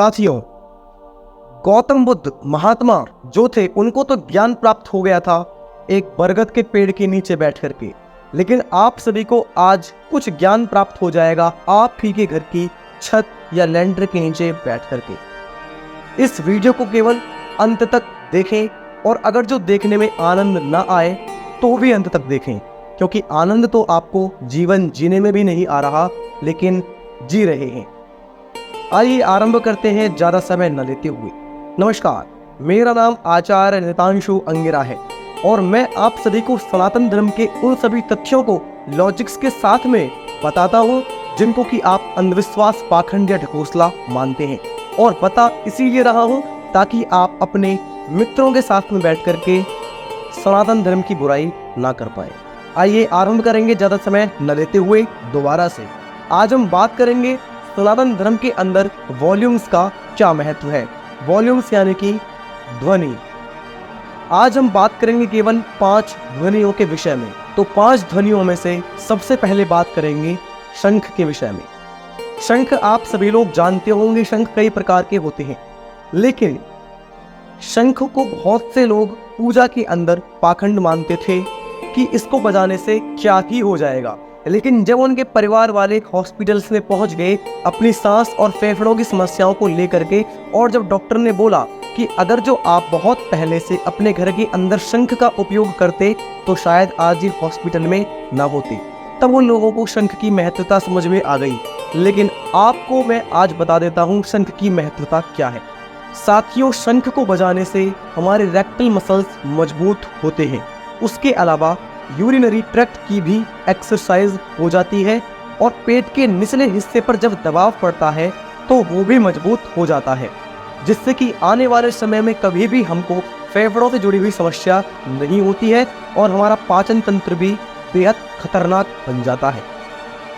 साथियों, गौतम बुद्ध महात्मा जो थे उनको तो ज्ञान प्राप्त हो गया था एक बरगद के पेड़ के नीचे बैठ करके, लेकिन आप सभी को आज कुछ ज्ञान प्राप्त हो जाएगा आप ही के घर की छत या लैंडर के नीचे बैठ करके। इस वीडियो को केवल अंत तक देखें और अगर जो देखने में आनंद ना आए तो भी अंत तक देखें, क्योंकि आनंद तो आपको जीवन जीने में भी नहीं आ रहा लेकिन जी रहे हैं। आइए आरंभ करते हैं ज़्यादा समय न लेते हुए। नमस्कार, मेरा नाम आचार्य नितांशु अंगिरा है और मैं आप सभी को सनातन धर्म के उन सभी तथ्यों को लॉजिक्स के साथ में बताता हूँ जिनको कि आप अंधविश्वास, पाखंड या ढकोसला मानते हैं। और बता इसीलिए रहा हूँ ताकि आप अपने मित्रों के साथ में बैठ करके सनातन धर्म की बुराई ना कर पाए। आइए आरंभ करेंगे ज़्यादा समय न लेते हुए दोबारा से। आज हम बात करेंगे सनातन धर्म के अंदर वॉल्यूम्स का क्या महत्व है। वॉल्यूम्स यानी कि ध्वनि। आज हम बात करेंगे केवल 5 ध्वनियों के विषय में। तो 5 ध्वनियों में से सबसे पहले बात करेंगे शंख के विषय में। शंख आप सभी लोग जानते होंगे, शंख कई प्रकार के होते हैं, लेकिन शंख को बहुत से लोग पूजा के अंदर पाखंड मानते थे कि इसको बजाने से क्या ही हो जाएगा। लेकिन जब उनके परिवार वाले हॉस्पिटल्स में पहुंच गए अपनी सांस और फेफड़ों की समस्याओं को लेकर के, और जब डॉक्टर ने बोला कि अगर जो आप बहुत पहले से अपने घर के अंदर शंख का उपयोग करते तो शायद आज ये हॉस्पिटल में ना होते, तब उन लोगों को शंख की महत्वता समझ में आ गई। लेकिन आपको मैं आज बता देता हूँ शंख की महत्वता क्या है। साथियों, शंख को बजाने से हमारे रेक्टल मसल्स मजबूत होते हैं। उसके अलावा यूरिनरी ट्रैक्ट की भी एक्सरसाइज हो जाती है और पेट के निचले हिस्से पर जब दबाव पड़ता है तो वो भी मजबूत हो जाता है, जिससे कि आने वाले समय में कभी भी हमको फेफड़ों से जुड़ी हुई समस्या नहीं होती है और हमारा पाचन तंत्र भी बेहद खतरनाक बन जाता है।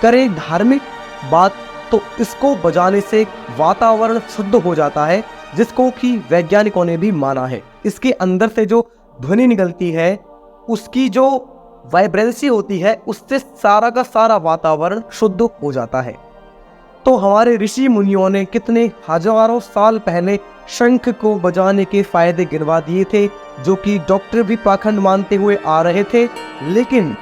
करें धार्मिक बात तो इसको बजाने से वातावरण शुद्ध हो जाता है, जिसको कि वैज्ञानिकों ने भी माना है। इसके अंदर से जो ध्वनि निकलती है उसकी जो वाइब्रेंसी होती है उससे सारा का सारा वातावरण शुद्ध हो जाता है। तो हमारे ऋषि मुनियों ने कितने हजारों साल पहले शंख को बजाने के फायदे गिनवा दिए थे, जो कि डॉक्टर भी पाखंड मानते हुए आ रहे थे, लेकिन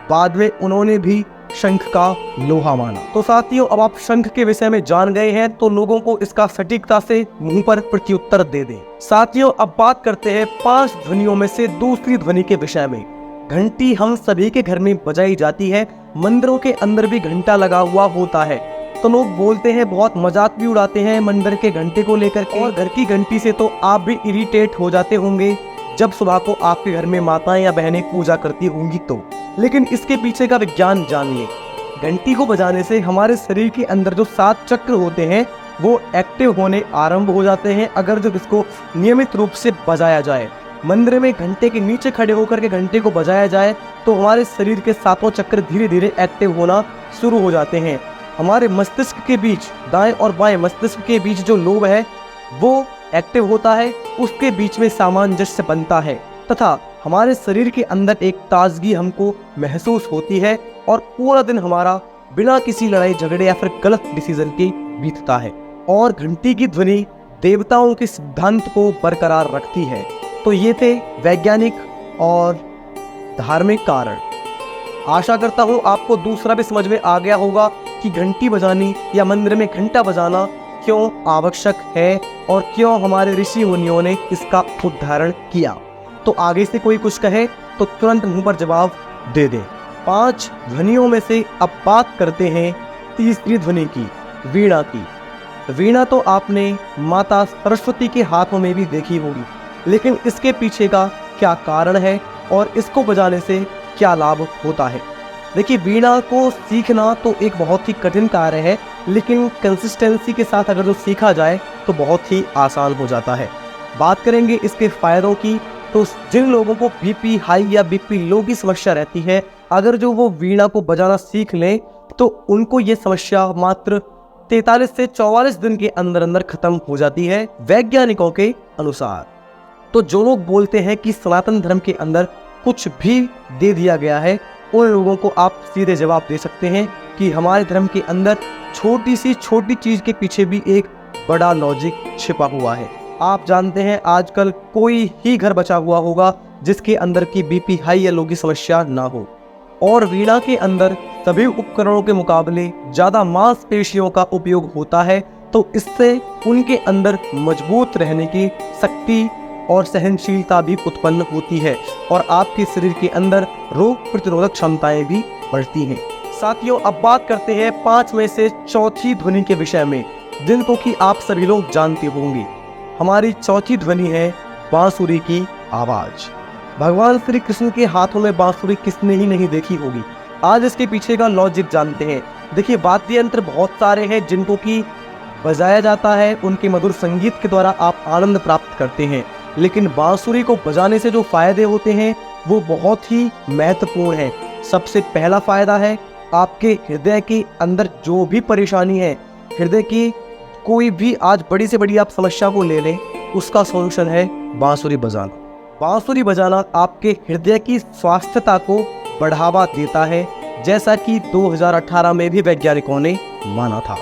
बाद में उन्होंने भी शंख का लोहा माना। तो साथियों, अब आप शंख के विषय में जान गए हैं तो लोगों को इसका सटीकता से मुंह पर प्रत्युत्तर दे दें। साथियों, अब बात करते हैं 5 ध्वनियों में से दूसरी ध्वनि के विषय में। घंटी हम सभी के घर में बजाई जाती है, मंदिरों के अंदर भी घंटा लगा हुआ होता है। तो लोग बोलते हैं, बहुत मजाक भी उड़ाते हैं मंदिर के घंटे को लेकर के। और घर की घंटी से तो आप भी इरिटेट हो जाते होंगे जब सुबह को आपके घर में माताएं या बहनें पूजा करती होंगी तो। लेकिन इसके पीछे का विज्ञान जानिए। घंटी को बजाने से हमारे शरीर के अंदर जो 7 चक्र होते हैं वो एक्टिव होने आरंभ हो जाते हैं अगर जो इसको नियमित रूप से बजाया जाए। मंदिर में घंटे के नीचे खड़े होकर के घंटे को बजाया जाए तो हमारे शरीर के 7 चक्र धीरे धीरे एक्टिव होना शुरू हो जाते हैं। हमारे मस्तिष्क के बीच, दाएं और बाएं मस्तिष्क के बीच जो लोब है वो एक्टिव होता है, उसके बीच में सामंजस्य बनता है तथा हमारे शरीर के अंदर एक ताजगी हमको महसूस होती है और पूरा दिन हमारा बिना किसी लड़ाई झगड़े या फिर गलत डिसीजन के बीतता है। और घंटी की ध्वनि देवताओं के सिद्धांत को बरकरार रखती है। तो ये थे वैज्ञानिक और धार्मिक कारण। आशा करता हूँ आपको दूसरा भी समझ में आ गया होगा कि घंटी बजानी या मंदिर में घंटा बजाना क्यों आवश्यक है और क्यों हमारे ऋषि मुनियों ने इसका उदाहरण किया। तो आगे से कोई कुछ कहे तो तुरंत मुंह पर जवाब दे दें। 5 ध्वनियों में से अब बात करते हैं तीसरी ध्वनि की, वीणा की। वीणा तो आपने माता सरस्वती के हाथों में भी देखी होगी, लेकिन इसके पीछे का क्या कारण है और इसको बजाने से क्या लाभ होता है। देखिए, वीणा को सीखना तो एक बहुत ही कठिन कार्य है, लेकिन कंसिस्टेंसी के साथ अगर जो सीखा जाए तो बहुत ही आसान हो जाता है। बात करेंगे इसके फायदों की, तो जिन लोगों को बीपी हाई या बीपी लो की समस्या रहती है, अगर जो वो वीणा को बजाना सीख लें तो उनको ये समस्या मात्र 43 से 44 दिन के अंदर अंदर खत्म हो जाती है वैज्ञानिकों के अनुसार। तो जो लोग बोलते हैं कि सनातन धर्म के अंदर कुछ भी दे दिया गया है, उन लोगों को आप सीधे जवाब दे सकते हैं कि हमारे धर्म के अंदर छोटी सी छोटी चीज के पीछे भी एक बड़ा लॉजिक छिपा हुआ है। आप जानते हैं आजकल कोई ही घर बचा हुआ होगा जिसके अंदर की बीपी हाई या लो की समस्या ना हो। और वीणा के अंदर सभी उपकरणों के मुकाबले ज़्यादा मांसपेशियों का उपयोग होता है, तो इससे उनके अंदर मजबूत रहने की शक्ति और सहनशीलता भी उत्पन्न होती है और आपके शरीर के अंदर रोग प्रतिरोधक क्षमताएं भी बढ़ती हैं। साथियों, अब बात करते हैं 5 में से चौथी ध्वनि के विषय में, जिनको कि आप सभी लोग जानते होंगे। हमारी चौथी ध्वनि है बांसुरी की आवाज। भगवान श्री कृष्ण के हाथों में बांसुरी किसने ही नहीं देखी होगी। आज इसके पीछे का लॉजिक जानते हैं। देखिए, वाद्य यंत्र बहुत सारे हैं जिनको कि बजाया जाता है, उनके मधुर संगीत के द्वारा आप आनंद प्राप्त करते हैं, लेकिन बांसुरी को बजाने से जो फायदे होते हैं वो बहुत ही महत्वपूर्ण है। सबसे पहला फायदा है आपके हृदय के अंदर जो भी परेशानी है, हृदय की कोई भी आज बड़ी से बड़ी आप समस्या को ले लें, उसका सॉल्यूशन है बांसुरी बजाना। बांसुरी बजाना आपके हृदय की स्वास्थ्यता को बढ़ावा देता है, जैसा कि 2018 में भी वैज्ञानिकों ने माना था।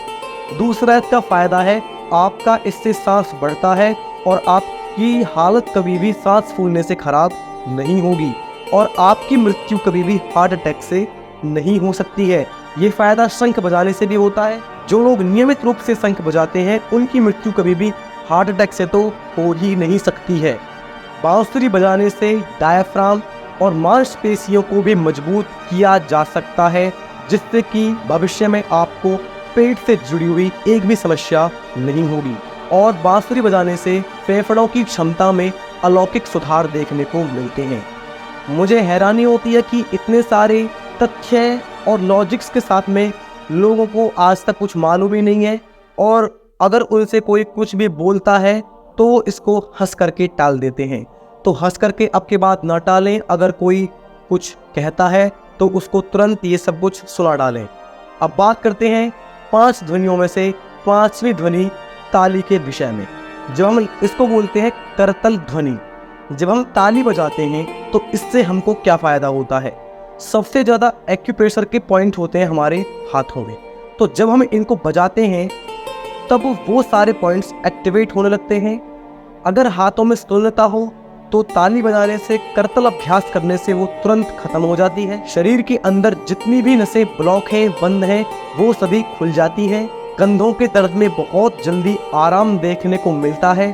दूसरा इसका फायदा है आपका इससे सांस बढ़ता है और आपकी हालत कभी भी सांस फूलने से खराब नहीं होगी और आपकी मृत्यु कभी भी हार्ट अटैक से नहीं हो सकती है। ये फायदा शंख बजाने से भी होता है। जो लोग नियमित रूप से शंख बजाते हैं उनकी मृत्यु कभी भी हार्ट अटैक से तो हो ही नहीं सकती है। बांसुरी बजाने से डायफ्राम और मांसपेशियों को भी मजबूत किया जा सकता है, जिससे कि भविष्य में आपको पेट से जुड़ी हुई एक भी समस्या नहीं होगी। और बांसुरी बजाने से फेफड़ों की क्षमता में अलौकिक सुधार देखने को मिलते हैं। मुझे हैरानी होती है कि इतने सारे तथ्य और लॉजिक्स के साथ में लोगों को आज तक कुछ मालूम ही नहीं है, और अगर उनसे कोई कुछ भी बोलता है तो इसको हंस करके टाल देते हैं। तो हंस करके अब के बाद ना टालें, अगर कोई कुछ कहता है तो उसको तुरंत ये सब कुछ सुना डालें। अब बात करते हैं 5 ध्वनियों में से 5वीं ध्वनि ताली के विषय में। जब हम इसको बोलते हैं करतल ध्वनि, जब हम ताली बजाते हैं तो इससे हमको क्या फ़ायदा होता है। सबसे ज़्यादा एक्यूप्रेशर के पॉइंट होते हैं हमारे हाथों में, तो जब हम इनको बजाते हैं तब वो सारे पॉइंट्स एक्टिवेट होने लगते हैं। अगर हाथों में स्थूलता हो तो ताली बजाने से, करतल अभ्यास करने से वो तुरंत खत्म हो जाती है। शरीर के अंदर जितनी भी नसें ब्लॉक हैं, बंद हैं, वो सभी खुल जाती हैं। कंधों के दर्द में बहुत जल्दी आराम देखने को मिलता है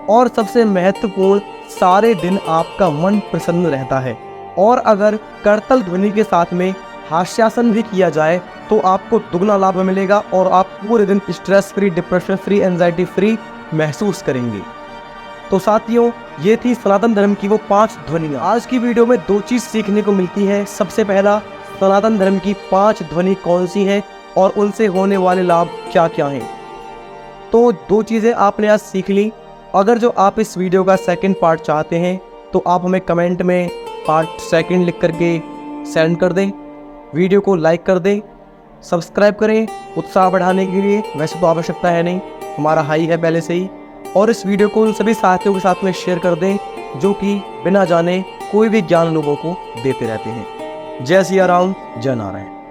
और सबसे महत्वपूर्ण, सारे दिन आपका मन प्रसन्न रहता है। और अगर करतल ध्वनि के साथ में हास्यासन भी किया जाए तो आपको दुगना लाभ मिलेगा और आप पूरे दिन stress free, depression free, anxiety free महसूस करेंगे। तो साथियों, ये थी सनातन धर्म की वो 5 ध्वनियाँ। आज की वीडियो में 2 चीज़ सीखने को मिलती है। सबसे पहला, सनातन धर्म की 5 ध्वनि कौन सी हैं और उनसे होने वाले लाभ क्या क्या हैं। तो 2 चीज़ें आपने आज सीख ली। अगर जो आप इस वीडियो का सेकंड पार्ट चाहते हैं तो आप हमें कमेंट में पार्ट सेकंड लिख करके सेंड कर दें, वीडियो को लाइक कर दें, सब्सक्राइब करें उत्साह बढ़ाने के लिए। वैसे तो आवश्यकता है नहीं, हमारा हाई है पहले से ही। और इस वीडियो को उन सभी साथियों के साथ में शेयर कर दें जो कि बिना जाने कोई भी ज्ञान लोगों को देते रहते हैं। जय सिया राम, जय नारायण।